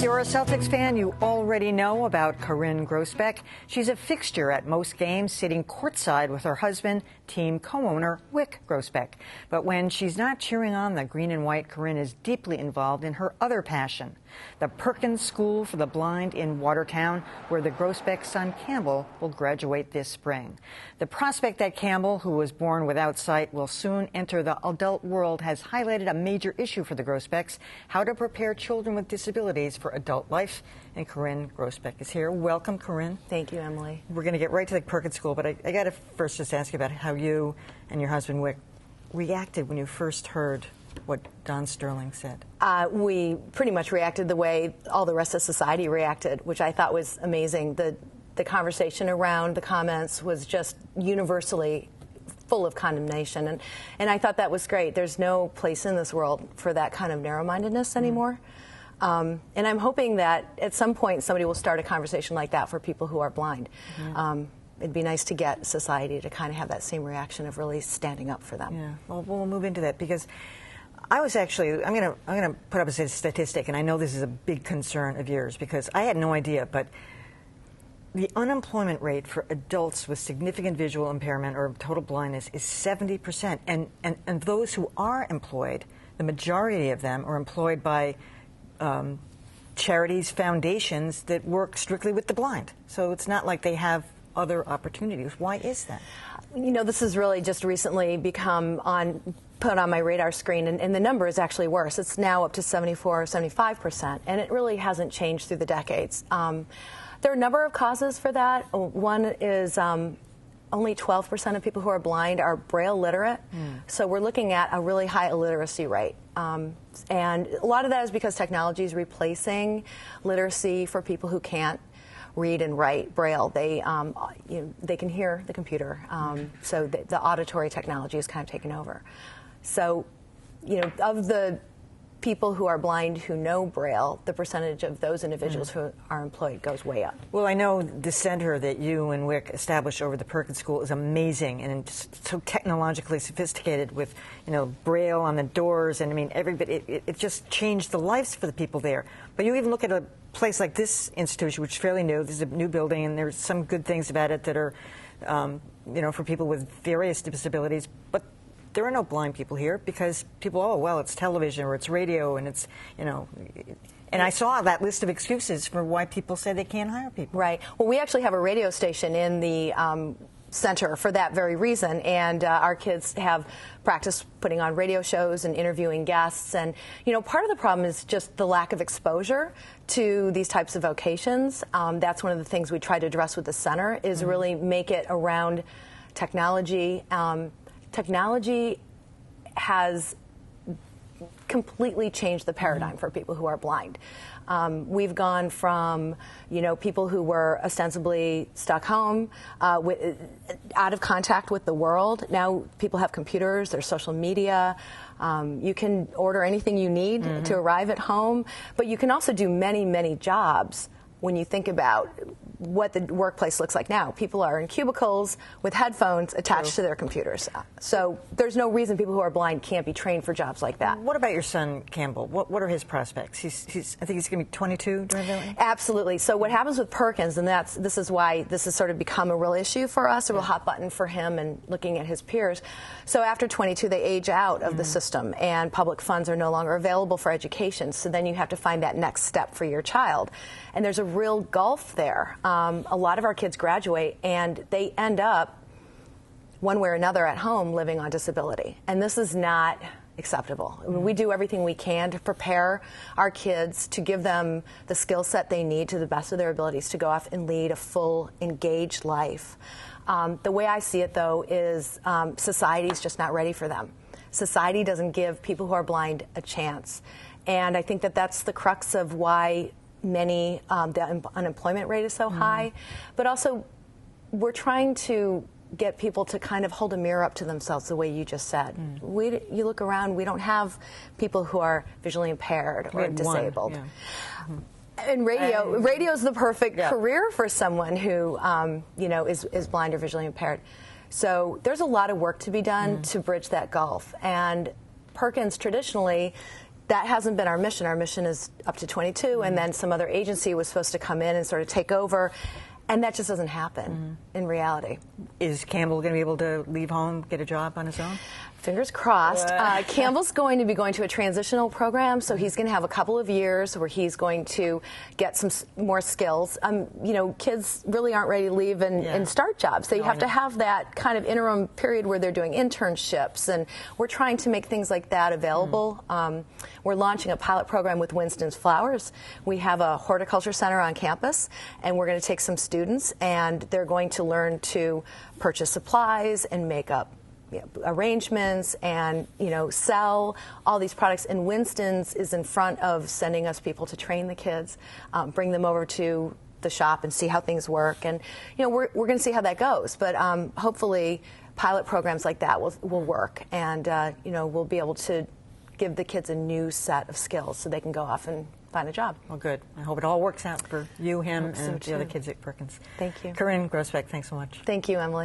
If you're a Celtics fan, you already know about Corinne Grousbeck. She's a fixture at most games, sitting courtside with her husband, team co-owner Wyc Grousbeck. But when she's not cheering on the green and white, Corinne is deeply involved in her other passion, the Perkins School for the Blind in Watertown, where the Grousbeck son Campbell will graduate this spring. The prospect that Campbell, who was born without sight, will soon enter the adult world has highlighted a major issue for the Grousbecks: how to prepare children with disabilities for adult life. And Corinne Grousbeck is here. Welcome, Corinne. Thank you, Emily. We're going to get right to the Perkins School, but I got to first just ask you about how you and your husband Wyc reacted when you first heard what Don Sterling said. We pretty much reacted the way all the rest of society reacted, which I thought was amazing. The conversation around the comments was just universally full of condemnation, and I thought that was great. There's no place in this world for that kind of narrow-mindedness anymore. And I'm hoping that at some point somebody will start a conversation like that for people who are blind. It'd be nice to get society to kind of have that same reaction of really standing up for them. Yeah. Well, we'll move into that because I was actually, I'm gonna put up a statistic, and I know this is a big concern of yours because I had no idea, but the unemployment rate for adults with significant visual impairment or total blindness is 70%, and those who are employed, the majority of them are employed by charities, foundations that work strictly with the blind. So it's not like they have other opportunities. Why is that? You know, this has really just recently become put on my radar screen, and the number is actually worse. It's now up to 74 or 75%, and it really hasn't changed through the decades. There are a number of causes for that. One is only 12% of people who are blind are Braille literate, so we're looking at a really high illiteracy rate. And a lot of that is because technology is replacing literacy for people who can't read and write Braille. They can hear the computer, so the auditory technology is kind of taken over. So, you know, of the people who are blind who know Braille, the percentage of those individuals who are employed goes way up. Well, I know the center that you and Wyc established over the Perkins School is amazing and just so technologically sophisticated with, you know, Braille on the doors, and I mean, it just changed the lives for the people there. But you even look at a place like this institution, which is fairly new. This is a new building, and there's some good things about it that are, you know, for people with various disabilities. But there are no blind people here because people, oh, well, it's television or it's radio, and it's, you know, and I saw that list of excuses for why people say they can't hire people. Right. Well, we actually have a radio station in the center for that very reason, and our kids have practiced putting on radio shows and interviewing guests, and you know, part of the problem is just the lack of exposure to these types of vocations. That's one of the things we try to address with the center, is really make it around technology. Technology has completely changed the paradigm for people who are blind. We've gone from, you know, people who were ostensibly stuck home, out of contact with the world. Now people have computers, there's social media. You can order anything you need to arrive at home, but you can also do many, many jobs when you think about what the workplace looks like now. People are in cubicles with headphones attached to their computers. So there's no reason people who are blind can't be trained for jobs like that. What about your son, Campbell? What are his prospects? I think he's going to be 22 during that. Absolutely. So what happens with Perkins, and this is why this has sort of become a real issue for us, a real hot button for him and looking at his peers. So after 22, they age out of the system, and public funds are no longer available for education. So then you have to find that next step for your child. And there's a real gulf there. A lot of our kids graduate and they end up one way or another at home living on disability. And this is not acceptable. I mean, we do everything we can to prepare our kids, to give them the skill set they need to the best of their abilities to go off and lead a full, engaged life. The way I see it, though, is society's just not ready for them. Society doesn't give people who are blind a chance. And I think that that's the crux of why the unemployment rate is so high, but also we're trying to get people to kind of hold a mirror up to themselves the way you just said. You look around, we don't have people who are visually impaired or disabled. And radio is the perfect career for someone who you know, is blind or visually impaired. So there's a lot of work to be done to bridge that gulf. And Perkins traditionally, that hasn't been our mission. Our mission is up to 22, and then some other agency was supposed to come in and sort of take over, and that just doesn't happen in reality. Is Campbell going to be able to leave home, get a job on his own? Fingers crossed. Campbell's going to be going to a transitional program, so he's going to have a couple of years where he's going to get some more skills. You know, kids really aren't ready to leave and start jobs. They have to have that kind of interim period where they're doing internships, and we're trying to make things like that available. We're launching a pilot program with Winston's Flowers. We have a horticulture center on campus, and we're going to take some students, and they're going to learn to purchase supplies and make up arrangements and, you know, sell all these products. And Winston's is in front of sending us people to train the kids, bring them over to the shop and see how things work. And, you know, we're going to see how that goes. But hopefully pilot programs like that will work. And, you know, we'll be able to give the kids a new set of skills so they can go off and find a job. Well, good. I hope it all works out for you, him, and so the other kids at Perkins. Thank you. Corinne Grousbeck, thanks so much. Thank you, Emily.